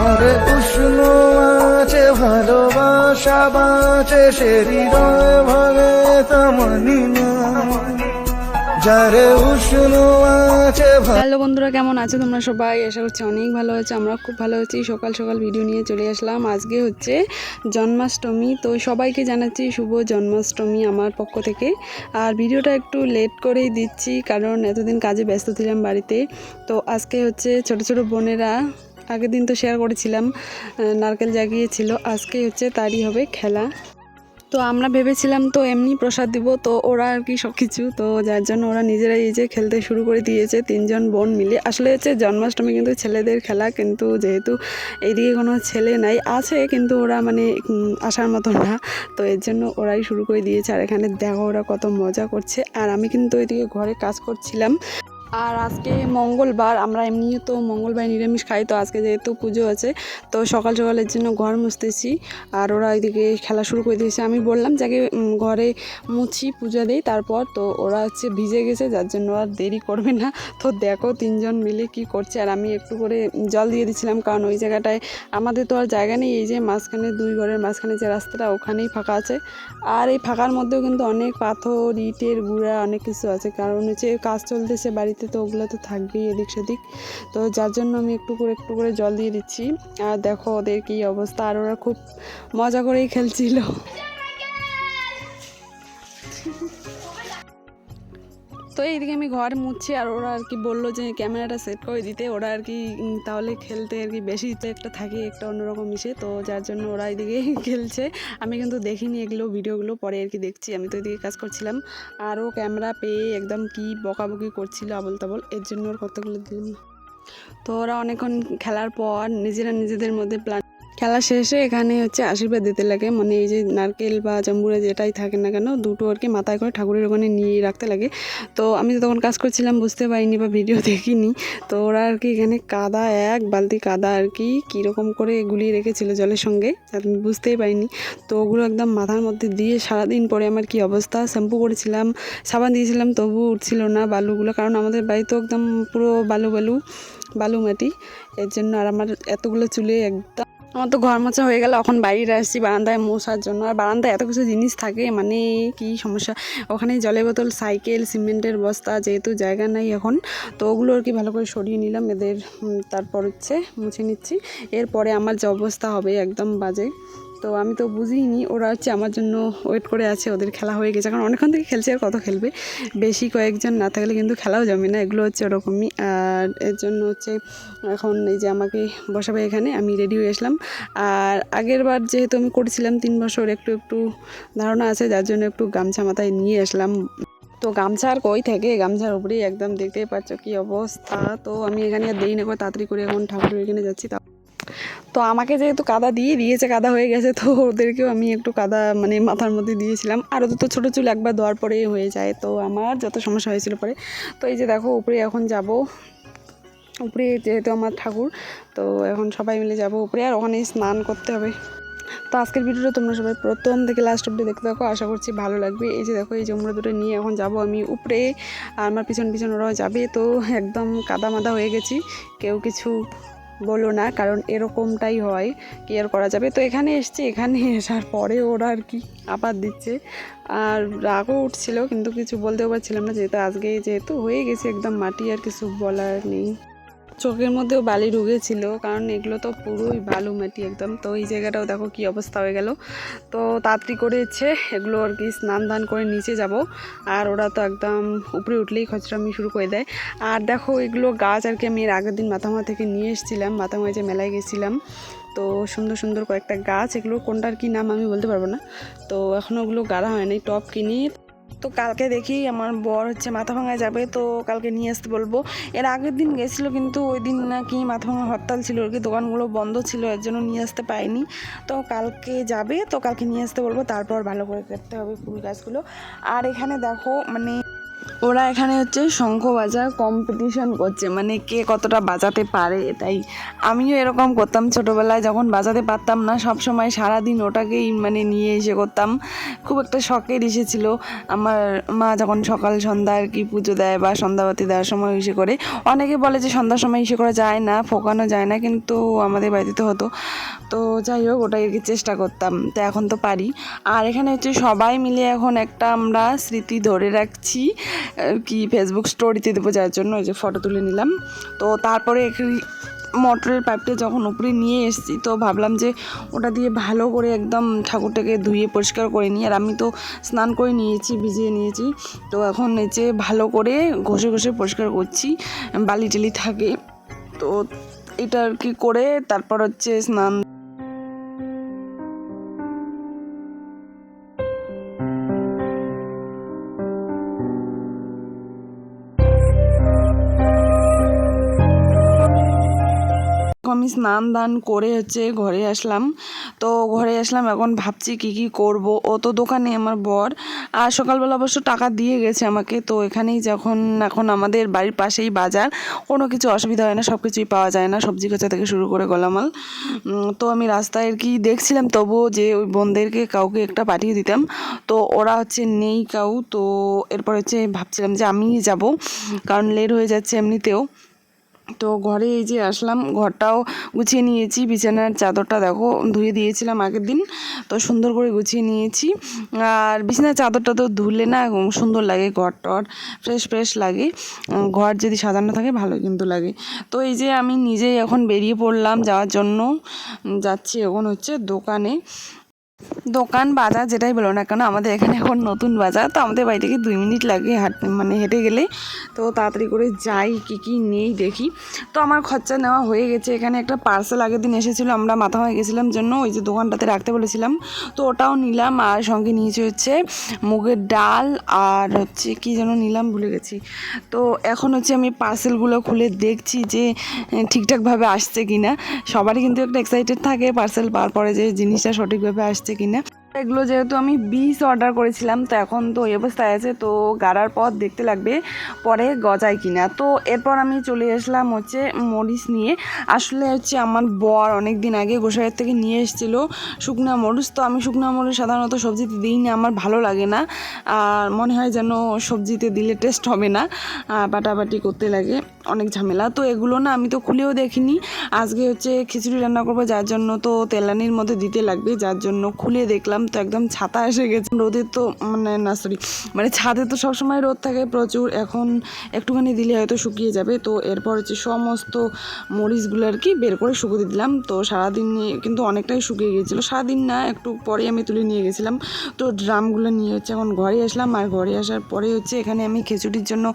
যারে উষ্ণ আছে ভালোবাসা বাঁচে সে হৃদয় ভাঙে তা মানি না, যারে উষ্ণ আছে। হ্যালো বন্ধুরা, কেমন আছো তোমরা সবাই? আশা করছি অনেক ভালো আছে। আমরা খুব ভালো আছি। সকাল সকাল ভিডিও নিয়ে চলে আসলাম। আজকে হচ্ছে জন্মাষ্টমী, তো সবাইকে জানাচ্ছি শুভ জন্মাষ্টমী আমার পক্ষ থেকে। আর ভিডিওটা একটু লেট করেই দিচ্ছি কারণ এতদিন কাজে ব্যস্ত ছিলাম বাড়িতে। তো আজকে হচ্ছে ছোট ছোট বোনেরা, আগের দিন তো শেয়ার করেছিলাম নারকেল জাগিয়েছিল, আজকে হচ্ছে তারই হবে খেলা। তো আমরা ভেবেছিলাম তো এমনি প্রসাদ দিব, তো ওরা আর কি সব কিছু, তো যার জন্য ওরা নিজেরাই এই যে খেলতে শুরু করে দিয়েছে তিনজন বোন মিলে। আসলে হচ্ছে জন্মাষ্টমী কিন্তু ছেলেদের খেলা, কিন্তু যেহেতু এইদিকে কোনো ছেলে নাই, আছে কিন্তু ওরা মানে আসার মতো না, তো এর জন্য ওরাই শুরু করে দিয়েছে। আর এখানে দেখো ওরা কত মজা করছে, আর আমি কিন্তু ওইদিকে ঘরে কাজ করছিলাম। আর আজকে মঙ্গলবার, আমরা এমনিও তো মঙ্গলবার নিরামিষ খাই, তো আজকে যেহেতু পুজো আছে তো সকাল সকালের জন্য ঘর মুছতেছি। আর ওরা এদিকে খেলা শুরু করে দিয়েছে। আমি বললাম যাকে ঘরে মুছি পূজা দেই তারপর, তো ওরা হচ্ছে ভিজে গেছে যার জন্য আর দেরি করবে না। তো দেখো তিনজন মিলে কি করছে, আর আমি একটু করে জল দিয়ে দিচ্ছিলাম কারণ ওই জায়গাটায় আমাদের তো আর জায়গা নেই। এই যে মাঝখানে দুই ঘরের মাঝখানে যে রাস্তাটা ওখানেই ফাঁকা আছে, আর এই ফাঁকার মধ্যেও কিন্তু অনেক পাথর ইটের গুঁড়া অনেক কিছু আছে, কারণ হচ্ছে কাজ চলতেছে বাড়িতে, তো ওগুলো তো থাকবেই এদিক সেদিক। তো যার জন্য আমি একটু করে জল দিয়ে দিচ্ছি। আর দেখো ওদের কী অবস্থা, আর ওরা খুব মজা করেই খেলছিল। তো এইদিকে আমি ঘর মুছছি, আর ওরা আর কি বললো যে ক্যামেরাটা সেট করে দিতে, ওরা আর কি তাহলে খেলতে আর কি বেশি তো একটা থাকে একটা অন্যরকম মিশে, তো যার জন্য ওরা এইদিকে খেলছে। আমি কিন্তু দেখিনি এগুলো, ভিডিওগুলো পরে আর কি দেখছি, আমি তো এদিকে কাজ করছিলাম। আর ও ক্যামেরা পেয়ে একদম কি বকাবকি করছিল আবল তাবল, এর জন্য ওর কতগুলো দিলাম। তো ওরা অনেকক্ষণ খেলার পর নিজেরা নিজেদের মধ্যে প্ল্যান, খেলা শেষে এখানে হচ্ছে আশীর্বাদ দিতে লাগে, মানে এই যে নারকেল বা জাম্বুরা যেটাই থাকে না কেন দুটো আর কি মাথায় করে ঠাকুরের ওখানে নিয়ে রাখতে লাগে। তো আমি তো তখন কাজ করছিলাম, বুঝতে পারিনি বা ভিডিও দেখিনি। তো ওরা আর কি এখানে কাদা, এক বালতি কাদা আর কি কীরকম করে গুলিয়ে রেখেছিল জলের সঙ্গে, আমি বুঝতেই পারিনি। তো ওগুলো একদম মাথার মধ্যে দিয়ে সারাদিন পরে আমার কি অবস্থা, শ্যাম্পু করেছিলাম, সাবান দিয়েছিলাম, তবু উঠছিল না বালুগুলো, কারণ আমাদের বাড়ি তো একদম পুরো বালু মাটি, এর জন্য। আর আমার এতগুলো চুলে একদম, আমার তো ঘর মোছা হয়ে গেল, এখন বাইরে আসছি বারান্দায় মোছার জন্য। আর বারান্দায় এত কিছু জিনিস থাকে, মানে কি সমস্যা, ওখানে জলের বোতল, সাইকেল, সিমেন্টের বস্তা, যেহেতু জায়গা নাই এখন, তো ওগুলো আর কি ভালো করে সরিয়ে নিলাম এদের, তারপর হচ্ছে মুছে নিচ্ছি। এরপরে আমার যে অবস্থা হবে একদম বাজে। তো আমি তো বুঝিনি, ওরা হচ্ছে আমার জন্য ওয়েট করে আছে, ওদের খেলা হয়ে গেছে, কারণ অনেকক্ষণ থেকে খেলছে, আর কত খেলবে, বেশি কয়েকজন না থাকলে কিন্তু খেলাও জমে না, এগুলো হচ্ছে ওরকমই। আর এর জন্য হচ্ছে এখন এই যে আমাকে বসাবে এখানে, আমি রেডি হয়ে আসলাম। আর আগের বার যেহেতু আমি করেছিলাম 3 বছর, একটু ধারণা আছে, যার জন্য একটু গামছা মাথায় নিয়ে আসলাম। তো গামছা আর কই থেকে, গামছার উপরেই একদম দেখতেই পাচ্ছ কি অবস্থা। তো আমি এখানে আর দেরি না করে তাড়াতাড়ি করে এখন ঠাকুরের এখানে যাচ্ছি। তো আমাকে যেহেতু কাদা দিয়ে দিয়েছে, কাদা হয়ে গেছে, তো ওদেরকেও আমি একটু কাদা মানে মাথার মধ্যে দিয়েছিলাম। আর ওদের তো ছোটো চুল একবার দেওয়ার পরেই হয়ে যায়, তো আমার যত সমস্যা হয়েছিল পরে। তো এই যে দেখো উপরে এখন যাব, উপরে যেহেতু আমার ঠাকুর, তো এখন সবাই মিলে যাব উপরে, আর ওখানে স্নান করতে হবে। তো আজকের ভিডিওটা তোমরা সবাই প্রথম থেকে লাস্ট অবধি দেখতে থাকো, আশা করছি ভালো লাগবে। এই যে দেখো এই জমরা দুটো নিয়ে এখন যাব আমি উপরে, আর আমার পিছন ওরাও যাবে। তো একদম কাদা মাদা হয়ে গেছি, কেউ কিছু বলো না, কারণ এরকমটাই হয়, কি আর করা যাবে। তো এখানে এসছি, এখানে আসার পরে ওরা আর কি আবার দিচ্ছে, আর রাগও উঠছিল, কিন্তু কিছু বলতেও পারছিলাম না, যেহেতু হয়ে গেছে একদম মাটি, আর কিছু বলার নেই। চোখের মধ্যেও বালি ঢুকেছিল, কারণ এগুলো তো পুরোই বালু মাটি একদম। তো এই জায়গাটাও দেখো কি অবস্থা হয়ে গেল। তো তাড়াতাড়ি করে ইচ্ছে এগুলো আর কি স্নান দান করে নিচে যাব, আর ওরা তো একদম উপরে উঠলেই খচরামি শুরু করে দেয়। আর দেখো এগুলো গাছ আর কি আমি এর আগের দিন মাথামা থেকে নিয়ে এসেছিলাম, মাথামায় যে মেলায় গেছিলাম, তো সুন্দর সুন্দর কয়েকটা গাছ, এগুলো কোনটার কি নাম আমি বলতে পারবো না। তো এখনও ওগুলো গাড়া হয়নি, টপ কিনি। তো কালকে দেখি আমার বর হচ্ছে মাথাভাঙায় যাবে, তো কালকে নিয়ে আসতে বলবো। এর আগের দিন গেছিলো, কিন্তু ওই দিন নাকি মাথাভাঙা হরতাল ছিল আর কি, দোকানগুলো বন্ধ ছিল, এর জন্য নিয়ে আসতে পারিনি। তো কালকে যাবে, তো কালকে নিয়ে আসতে বলবো, তারপর ভালো করে কাটতে হবে ফুল গাছগুলো। আর এখানে দেখো মানে ওরা এখানে হচ্ছে শঙ্খ বাজা কম্পিটিশন করছে, মানে কে কতটা বাজাতে পারে। তাই আমিও এরকম করতাম ছোটোবেলায়, যখন বাজাতে পারতাম না সব সময় সারাদিন ওটাকেই মানে নিয়ে এসে করতাম। খুব একটা শখের এসেছিল। আমার মা যখন সকাল সন্ধ্যা আর কি পুজো দেয় বা সন্ধ্যাবাতি দেওয়ার সময় ইসে করে, অনেকে বলে যে সন্ধ্যার সময় ইসে করা যায় না, ফোকানো যায় না, কিন্তু আমাদের বাড়িতে তো হতো। তো যাই হোক, ওটাই আর কি চেষ্টা করতাম, তো এখন তো পারি। আর এখানে হচ্ছে সবাই মিলে এখন একটা আমরা স্মৃতি ধরে রাখছি কি, ফেসবুক স্টোরিতে দেবো, যার জন্য ওই যে ফটো তুলে নিলাম। তো তারপরে মোটরের পাইপটা যখন উপরে নিয়ে এসেছি, তো ভাবলাম যে ওটা দিয়ে ভালো করে একদম ঠাকুরটাকে ধুয়ে পরিষ্কার করে নিই। আর আমি তো স্নান করে নিয়েছি, ভিজিয়ে নিয়েছি, তো এখন এই যে ভালো করে ঘষে ঘষে পরিষ্কার করছি, বালি টালি থাকে তো এটা আর কি করে তারপর হচ্ছে স্নান। আমি স্নান দান করে হচ্ছে ঘরে আসলাম। তো ঘরে আসলাম, এখন ভাবছি কি কি করব। ও তো দোকানে আমার বর, আর সকালবেলা অবশ্য টাকা দিয়ে গেছে আমাকে। তো এখানেই এখন আমাদের বাড়ির পাশেই বাজার, কোনো কিছু অসুবিধা হয় না, সব কিছুই পাওয়া যায় না, সবজি কাঁচা থেকে শুরু করে গলামাল। তো আমি রাস্তায় আর কি দেখছিলাম তবুও যে ওই বোনদেরকে কাউকে একটা পাঠিয়ে দিতাম, তো ওরা হচ্ছে নেই কাউ। তো এরপর হচ্ছে ভাবছিলাম যে আমিই যাব, কারণ লেট হয়ে যাচ্ছে এমনিতেও। তো ঘরে এই যে আসলাম, ঘরটাও গুছিয়ে নিয়েছি, বিছানার চাদরটা দেখো ধুয়ে দিয়েছিলাম আগের দিন, তো সুন্দর করে গুছিয়ে নিয়েছি। আর বিছানার চাদরটা তো ধুলে না সুন্দর লাগে, ঘর টর ফ্রেশ ফ্রেশ লাগে, ঘর যদি সাজানো থাকে ভালো কিন্তু লাগে। তো এই যে আমি নিজেই এখন বেরিয়ে পড়লাম যাওয়ার জন্য, যাচ্ছি এখন হচ্ছে দোকানে। দোকান বাজার যেটাই বলো না কেন, আমাদের এখানে এখন নতুন বাজার, তো আমাদের বাড়ি থেকে 2 মিনিট লাগে মানে হেঁটে গেলে। তো তাড়াতাড়ি করে যাই, কি কি নেই দেখি। তো আমার খরচা নেওয়া হয়ে গেছে। এখানে একটা পার্সেল আগের দিন এসেছিলো, আমরা মাথা হয়ে গেছিলাম জন্য ওই যে দোকানটাতে রাখতে বলেছিলাম, তো ওটাও নিলাম। আর সঙ্গে নিয়েছি হচ্ছে মুগের ডাল, আর হচ্ছে কি যেন নিলাম ভুলে গেছি। তো এখন হচ্ছে আমি পার্সেলগুলো খুলে দেখছি যে ঠিকঠাকভাবে আসছে কিনা। সবারই কিন্তু একটা এক্সাইটেড থাকে পার্সেল পাওয়ার পরে যে জিনিসটা সঠিকভাবে আসছে কিনা। এগুলো যেহেতু আমি 20 অর্ডার করেছিলাম, তো এখন তো এই অবস্থায় আছে, তো গাড়ার পর দেখতে লাগবে পরে গজায় কিনা। তো এরপর আমি চলে আসলাম হচ্ছে মরিচ নিয়ে। আসলে হচ্ছে আমার বর অনেক দিন আগে গোসাইয়ের থেকে নিয়ে এসেছিলো শুকনা মরিচ। তো আমি শুকনা মরিচ সাধারণত সবজিতে দিই না, আমার ভালো লাগে না, আর মনে হয় যেন সবজিতে দিলে টেস্ট হবে না, বাটাবাটি করতে লাগে, অনেক ঝামেলা। তো এগুলো না আমি তো খুলেও দেখিনি, আজকে হচ্ছে খিচুড়ি রান্না করবো যার জন্য তো তেলানির মধ্যে দিতে লাগবে, যার জন্য খুলে দেখলাম। তো একদম ছাতা এসে গেছে, রোদে তো মানে ছাদে তো সবসময় রোদ থাকে প্রচুর, এখন একটুখানি দিলে হয়তো শুকিয়ে যাবে। তো এরপর হচ্ছে সমস্ত মরিচগুলো আর কি বের করে শুকিয়ে দিলাম। তো সারাদিন নিয়ে কিন্তু অনেকটাই শুকিয়ে গিয়েছিলো, সারাদিন না একটু পরে আমি তুলে নিয়ে গেছিলাম। তো ড্রামগুলো নিয়ে হচ্ছে এখন ঘরে আসলাম। আর ঘরে আসার পরে হচ্ছে এখানে আমি খিচুড়ির জন্য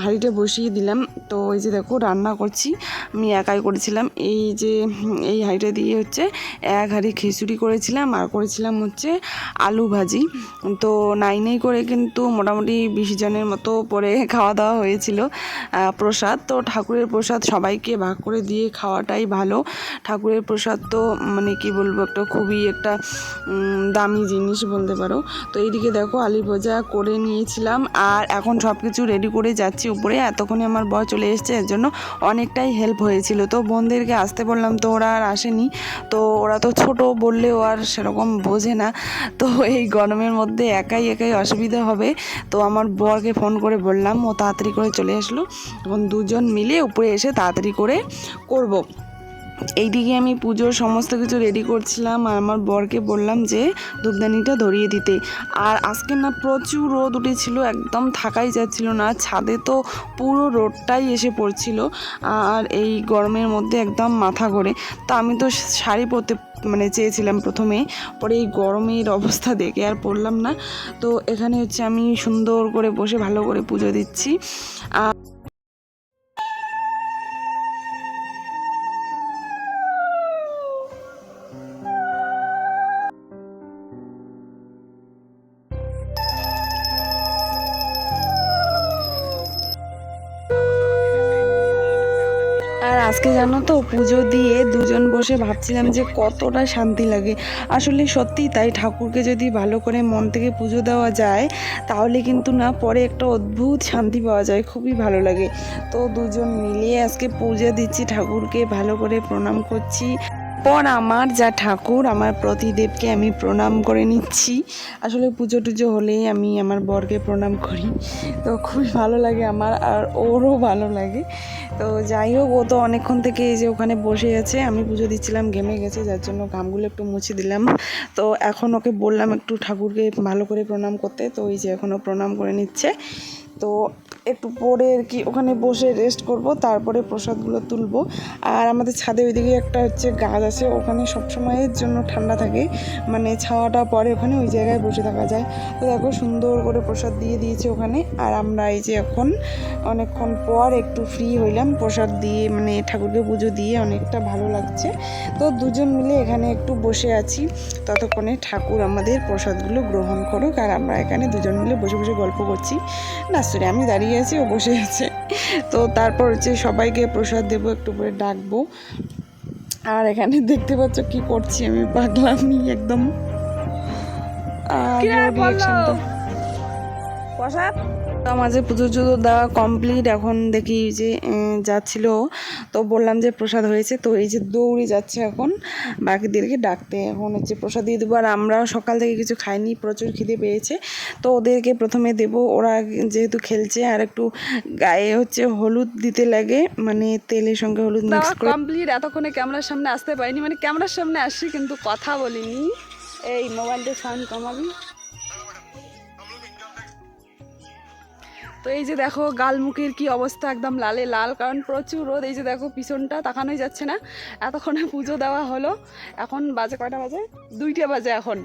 হাঁড়িটা বসিয়ে দিলাম। তো এই যে দেখো রান্না করছি, আমি একাই করেছিলাম। এই যে এই হাঁড়িটা দিয়ে হচ্ছে 1 হাঁড়ি খিচুড়ি করেছিলাম, আর করেছিলাম হচ্ছে আলু ভাজি। তো নাই করে কিন্তু মোটামুটি 20 জনের মতো পরে খাওয়া দাওয়া হয়েছিল। প্রসাদ তো ঠাকুরের প্রসাদ সবাইকে ভাগ করে দিয়ে খাওয়াটাই ভালো। ঠাকুরের প্রসাদ তো মানে কি বলবো, একটা খুবই একটা দামি জিনিস বলতে পারো। তো এইদিকে দেখো আলু ভাজা করে নিয়েছিলাম, আর এখন সব কিছু রেডি করে যাচ্ছি উপরে। এতক্ষণে আমার বর চলে এসছে, এর জন্য অনেকটাই হেল্প হয়েছিল। তো বোনদেরকে আসতে বললাম, তো ওরা আর আসেনি। তো ওরা তো ছোট, বললেও আর সেরকম বোঝে না। তো এই গরমের মধ্যে একাই অসুবিধা হবে। তো আমার বরকে ফোন করে বললাম, ও তাড়াতাড়ি করে চলে আসলো। এখন দুজন মিলে উপরে এসে তাড়াতাড়ি করে করব। এইদিকে আমি পুজোর সমস্ত কিছু রেডি করছিলাম, আর আমার বরকে বললাম যে ধূপদানিটা ধরিয়ে দিতে। আর আজকে না প্রচুর রোদ উঠেছিল, একদম থাকাই যাচ্ছিল না, ছাদে তো পুরো রোদটাই এসে পড়ছিল, আর এই গরমের মধ্যে একদম মাথা ঘোরে। তো আমি তো শাড়ি পরতে মানে চেয়েছিলাম প্রথমে, পরে এই গরমের অবস্থা দেখে আর পরলাম না। তো এখানে হচ্ছে আমি সুন্দর করে বসে ভালো করে পুজো দিচ্ছি। আর আজকে জানো তো পুজো দিয়ে দুজন বসে ভাবছিলাম যে কতটা শান্তি লাগে। আসলে সত্যি তাই, ঠাকুরকে যদি ভালো করে মন থেকে পুজো দেওয়া যায় তাহলে কিন্তু না পরে একটা অদ্ভুত শান্তি পাওয়া যায়, খুবই ভালো লাগে। তো দুজন মিলিয়ে আজকে পূজা দিচ্ছি, ঠাকুরকে ভালো করে প্রণাম করছি। পর আমার যা ঠাকুর, আমার প্রতিদেবকে আমি প্রণাম করে নিচ্ছি। আসলে পুজো টুজো হলেই আমি আমার বরকে প্রণাম করি, তো খুবই ভালো লাগে আমার, আর ওরও ভালো লাগে। তো যাই হোক, ও তো অনেকক্ষণ থেকে এই যে ওখানে বসে আছে, আমি পুজো দিচ্ছিলাম, ঘেমে গেছে, যার জন্য ঘামগুলো একটু মুছে দিলাম। তো এখন ওকে বললাম একটু ঠাকুরকে ভালো করে প্রণাম করতে, তো এই যে এখনও প্রণাম করে নিচ্ছে। তো একটু পরে আর কি ওখানে বসে রেস্ট করব, তারপরে প্রসাদগুলো তুলব। আর আমাদের ছাদে ওইদিকে একটা হচ্ছে গাছ আছে, ওখানে সবসময়ের জন্য ঠান্ডা থাকে, মানে ছাওয়াটা পরে ওখানে ওই জায়গায় বসে থাকা যায়। তো দেখো সুন্দর করে প্রসাদ দিয়ে দিয়েছে ওখানে। আর আমরা এই যে এখন অনেকক্ষণ পর একটু ফ্রি হইলাম, প্রসাদ দিয়ে মানে ঠাকুরকে পুজো দিয়ে অনেকটা ভালো লাগছে। তো দুজন মিলে এখানে একটু বসে আছি, ততক্ষণে ঠাকুর আমাদের প্রসাদগুলো গ্রহণ করুক, আর আমরা এখানে দুজন মিলে বসে বসে গল্প করছি। না সরি, আমি দাঁড়িয়ে আছি, ও বসে আছে। তো তারপর হচ্ছে সবাইকে প্রসাদ দেবো, একটু করে ডাকবো। আর এখানে দেখতে পাচ্ছ কি করছি আমি, পাগলামি একদম। প্রসাদ মাঝে পুজো টুজো দেওয়া কমপ্লিট, এখন দেখি যে যাচ্ছিল, তো বললাম যে প্রসাদ হয়েছে, তো এই যে দৌড়ে যাচ্ছে এখন বাকিদেরকে ডাকতে। এখন হচ্ছে প্রসাদ দিয়ে দেবো, আর আমরাও সকাল থেকে কিছু খাইনি, প্রচুর খিদে পেয়েছে, তো ওদেরকে প্রথমে দেবো। ওরা যেহেতু খেলছে, আর একটু গায়ে হচ্ছে হলুদ দিতে লাগে, মানে তেলের সঙ্গে হলুদ মিক্স করে কমপ্লিট। এতক্ষণে ক্যামেরার সামনে আসতে পারিনি, মানে ক্যামেরার সামনে আসছি কিন্তু কথা বলিনি। এই মোবাইলটা সাউন্ড কমাবি। তো এই যে দেখো গালমুখের কি অবস্থা, একদম লালে লাল, কারণ প্রচুর রোদ। এই যে দেখো পিছনটা তাকানোই যাচ্ছে না। এতক্ষণে পুজো দেওয়া হলো, এখন বাজে কয়টা বাজে, 2টা বাজে এখন।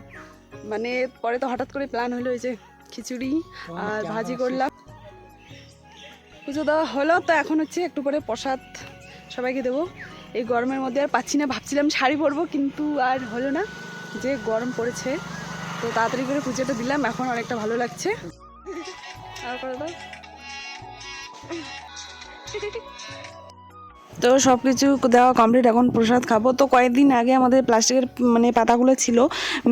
মানে পরে তো হঠাৎ করে প্ল্যান হলো, এই যে খিচুড়ি আর ভাজি করলাম, পুজো দেওয়া হলো। তো এখন হচ্ছে একটু পরে প্রসাদ সবাইকে দেবো। এই গরমের মধ্যে আর পাচ্ছি না, ভাবছিলাম শাড়ি পরবো কিন্তু আর হলো না, যে গরম পড়েছে। তো তাড়াতাড়ি করে পুজোটা দিলাম, এখন অনেকটা ভালো লাগছে। আর করে দাও। তো সব কিছু দেওয়া কমপ্লিট, এখন প্রসাদ খাবো। তো কয়েকদিন আগে আমাদের প্লাস্টিকের মানে পাতাগুলো ছিল,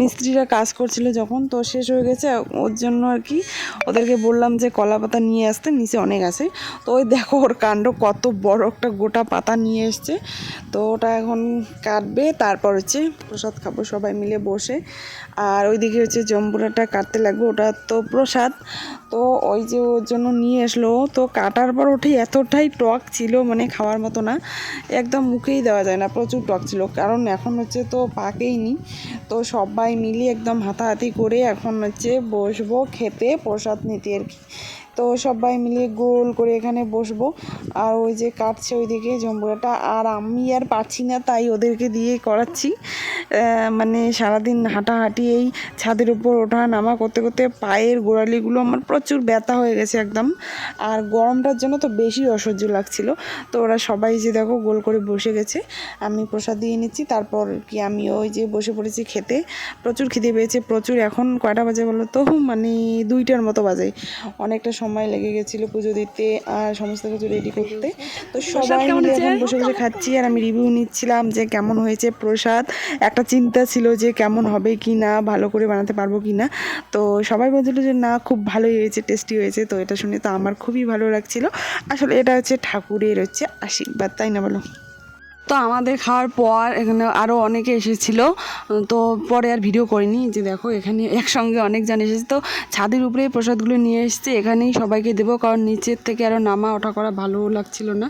মিস্ত্রিরা কাজ করছিল যখন, তো শেষ হয়ে গেছে, ওর জন্য আর কি ওদেরকে বললাম যে কলা পাতা নিয়ে আসতে, নিচে অনেক আছে। তো ওই দেখো ওর কাণ্ড, কত বড় একটা গোটা পাতা নিয়ে এসছে। তো ওটা এখন কাটবে, তারপর হচ্ছে প্রসাদ খাবো সবাই মিলে বসে। আর ওইদিকে হচ্ছে জম্বুরাটা কাটতে লাগবে, ওটা তো প্রসাদ। তো ওই যে ওর জন্য নিয়ে আসলো, তো কাটার পর ওঠে এতটাই টক ছিল, মানে খাওয়ার মতো না, একদম মুখেই দেওয়া যায় না, প্রচুর টক ছিল। কারণ এখন হচ্ছে তো পাকেইনি, তো সবাই মিলে একদম হাতাহাতি করে এখন হচ্ছে বসবো খেতে, প্রসাদ নিতে আর কি। তো সবাই মিলে গোল করে এখানে বসবো, আর ওই যে কাটছে ওইদিকে জম্বুরাটা, আর আমি আর পারছি না, তাই ওদেরকে দিয়ে করাচ্ছি। মানে সারাদিন হাঁটাহাঁটি এই ছাদের উপর ওঠা নামা করতে করতে পায়ের গোড়ালিগুলো আমার প্রচুর ব্যথা হয়ে গেছে একদম, আর গরমটার জন্য তো বেশি অসহ্য লাগছিল। তো ওরা সবাই যে দেখো গোল করে বসে গেছে, আমি প্রসাদ দিয়ে নিচ্ছি, তারপর কি আমি ওই যে বসে পড়েছি খেতে। প্রচুর খিদে পেয়েছে, প্রচুর। এখন কয়টা বাজে বলো তো, মানে 2টার মতো বাজে। অনেকটা সময় লেগে গেছিলো পুজো দিতে আর সমস্ত কিছু রেডি করতে। তো সবাই মিলে এখন বসে বসে খাচ্ছি, আর আমি রিভিউ নিচ্ছিলাম যে কেমন হয়েছে প্রসাদ। একটা চিন্তা ছিল যে কেমন হবে কি না, ভালো করে বানাতে পারবো কি না। তো সবাই বলছিল যে না, খুব ভালোই হয়েছে, টেস্টি হয়েছে। তো এটা শুনে তো আমার খুবই ভালো লাগছিল। আসলে এটা হচ্ছে ঠাকুরের হচ্ছে আশীর্বাদ, তাই না বলো? তো আমাদের খাওয়ার পর এখানে আরও অনেকে এসেছিল, তো পরে আর ভিডিও করিনি। যে দেখো এখানে একসঙ্গে অনেকজন এসেছে, তো ছাদের উপরেই প্রসাদগুলো নিয়ে এসেছে, এখানেই সবাইকে দেবো, কারণ নিচের থেকে আরও নামা ওঠা করা ভালো লাগছিল না।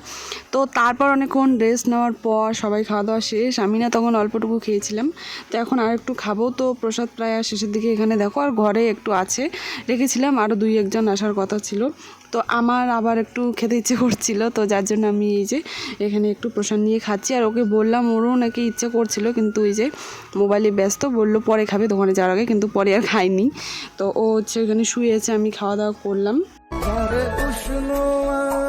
তো তারপর অনেকক্ষণ রেস্ট নেওয়ার পর সবাই খাওয়া দাওয়া শেষ, আমি না তখন অল্পটুকু খেয়েছিলাম, তো এখন আর একটু খাবো। তো প্রসাদ প্রায় শেষের দিকে এখানে দেখো, আর ঘরে একটু আছে রেখেছিলাম, আরও 2-1জন আসার কথা ছিল। তো আমার আবার একটু খেতে ইচ্ছে করছিল, তো যার জন্য আমি এই যে এখানে একটু প্রসাদ নিয়ে খাচ্ছি। আর ওকে বললাম, ওরও নাকি ইচ্ছে করছিল, কিন্তু এই যে মোবাইলে ব্যস্ত, বললো পরে খাবে দোকানে যাওয়ার আগে, কিন্তু পরে আর খাইনি। তো ও হচ্ছে এখানে শুয়েছে, আমি খাওয়া দাওয়া করলাম। উষ্ণ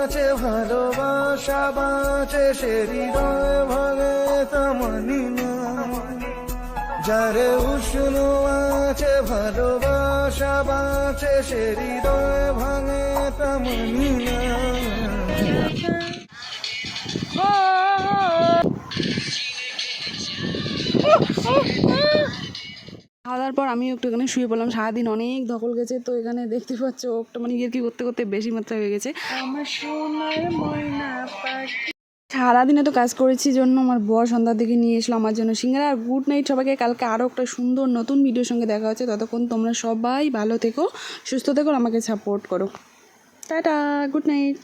আছে ভালোবাসা বাঁচে সে হৃদয় ভাঙে তেমনি না, যারে উষ্ণ আছে ভালোবাসা বাঁচে সে হৃদয় ভাঙে তেমনি না। খাওয়া দাওয়ার পর আমিও একটু এখানে শুয়ে পড়লাম। সারাদিন অনেক ধকল গেছে, তো এখানে দেখতে পাচ্ছ একটা মানে ইয়ে কি করতে করতে বেশি মাত্রা হয়ে গেছে। আমার সোনার ময়না পাখি। সারাদিনে তো কাজ করেছি জন্য আমার বর সন্ধ্যার দিকে নিয়ে এসলো আমার জন্য সিঙ্গারা। আর গুড নাইট সবাইকে। কালকে আরও একটা সুন্দর নতুন ভিডিওর সঙ্গে দেখা হচ্ছে। ততক্ষণ তোমরা সবাই ভালো থেকো, সুস্থ থেকো, আমাকে সাপোর্ট করো। Tata, good night.